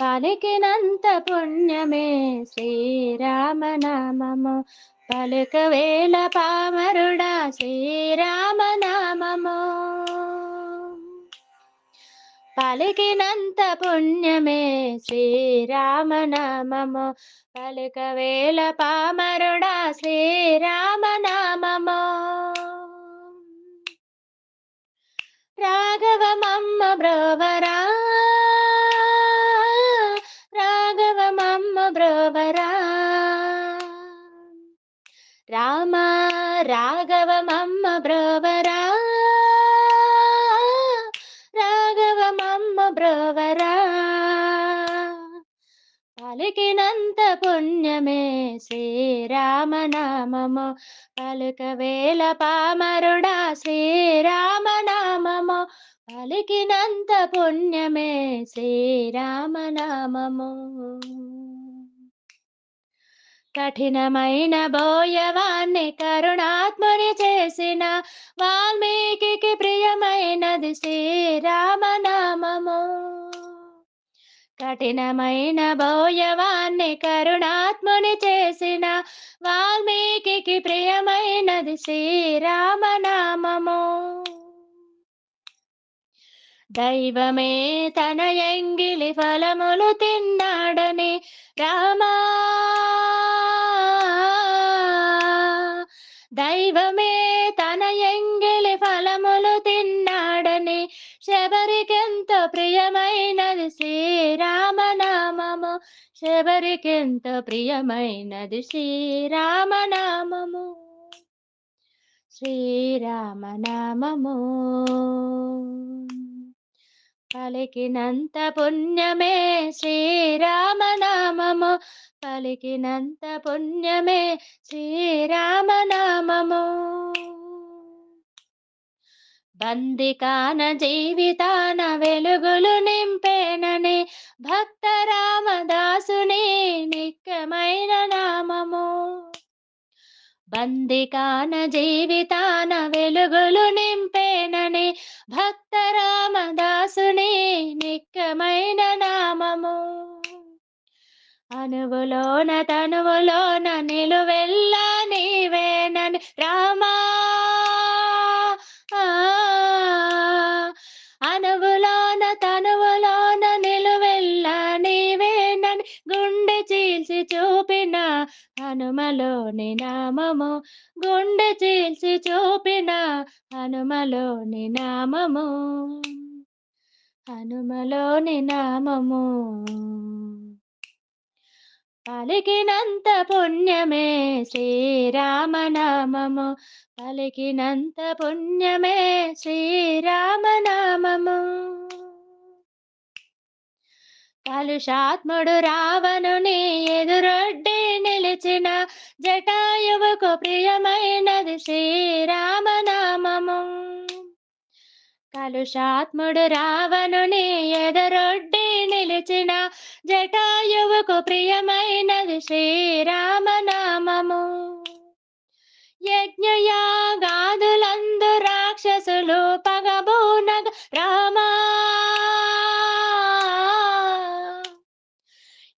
పలికినంత పుణ్యమే శ్రీరామనామము. పలుకవేల పామరుడా శ్రీరామనామము. పలికినంత పుణ్యమే శ్రీరామనామము. పలుకవేల పామరుడా శ్రీరామనామము. రాఘవమమ్మ బ్రోవరా, రాఘవమమ్మ బ్రోవరా, రామ రాఘవమమ్మ బ్రోవరా, రాఘవమమ్మ బ్రోవరా. పలికినంత పుణ్యమే శ్రీరామనామము. పలుకవేల పామరుడా శ్రీరామనామము. పలికినంత పుణ్యమే శ్రీరామనామము. కఠినమైన బోయవాన్ని కరుణాత్ముని చేసిన వాల్మీకి ప్రియమైనది శ్రీరామనామము. కఠినమైన బోయవాన్ని కరుణాత్ముని చేసిన వాల్మీకి ప్రియమైనది శ్రీరామనామము. దైవమే తన ఎంగిలి ఫలములు తిన్నాడని రామా, దైవమే తన ఎంగిలి ఫలములు తిన్నాడని శబరికెంతో ప్రియమైనది శ్రీరామనామము. శబరికెంతో ప్రియమైనది శ్రీరామనామము. శ్రీరామనామము. పలికినంత పుణ్యమే శ్రీరామనామము. పలికినంత పుణ్యమే శ్రీరామనామము. బందికాన జీవితాన వెలుగులు నింపేనని భక్త రామదాసుని నిత్యమైన నామము. బందికాన జీవితాన వెలుగులు నింపేనని భక్త రామదాసుని నిత్యమైన నామము. అనువులోన తనువులోన నిలువెల్లా నీవేనని రామా, అనువులోన తనువులోన నిలువెల్లా నీవేనని గుండె చీల్చి చూపిన హనుమలోని నామము. గుండె చీల్చి చూపిన హనుమలోని నామము. హనుమలోని నామము. పలికినంత పుణ్యమే శ్రీరామనామము. పలికినంత పుణ్యమే శ్రీరామనామము. కలుషాత్ముడు రావణుని ఎదురొడ్డి నిలిచిన జటాయువుకు ప్రియమైనది శ్రీరామనామము. కలుషాత్ముడు రావణుని ఎదురొడ్డి నిలిచిన జటాయువుకు ప్రియమైనది శ్రీరామనామము. యజ్ఞయాగాదులందు రాక్షసులు పగబూనగ రామా,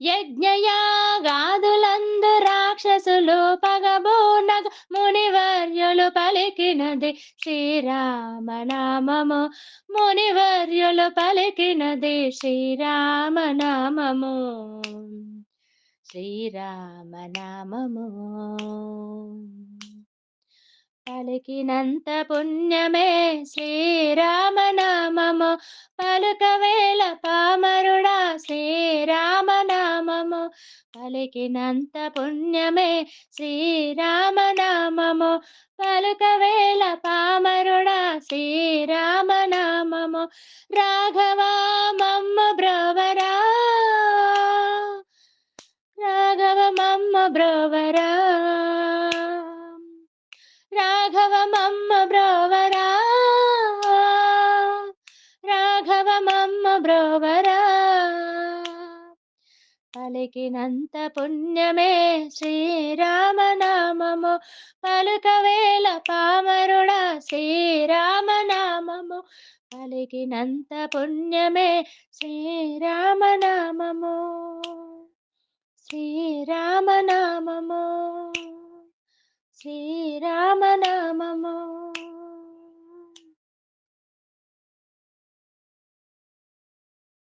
యజ్ఞయాగాదులందు రాక్షసులు పగబూనగ మునివర్యులు పలికినది శ్రీరామనామము. మునివర్యులు పలికినది శ్రీరామనామము. శ్రీరామనామము. పలికినంత పుణ్యమే శ్రీరామనామము. పలుకవేల పామరుడా శ్రీరామనామము. పలికినంత పుణ్యమే శ్రీరామనామము. పలుకవేల పామరుడా శ్రీరామనామము. రాఘవమమ్మ బ్రోవరా, రాఘవమమ్మ బ్రోవరా, రాఘవమమ్మ బ్రోవరా, రాఘవమమ్మ బ్రోవరా. పలికినంత పుణ్యమే శ్రీరామనామము. పలుకవేల పామరుడా శ్రీరామనామము. పలికినంత పుణ్యమే శ్రీరామనామము. శ్రీరామనామము.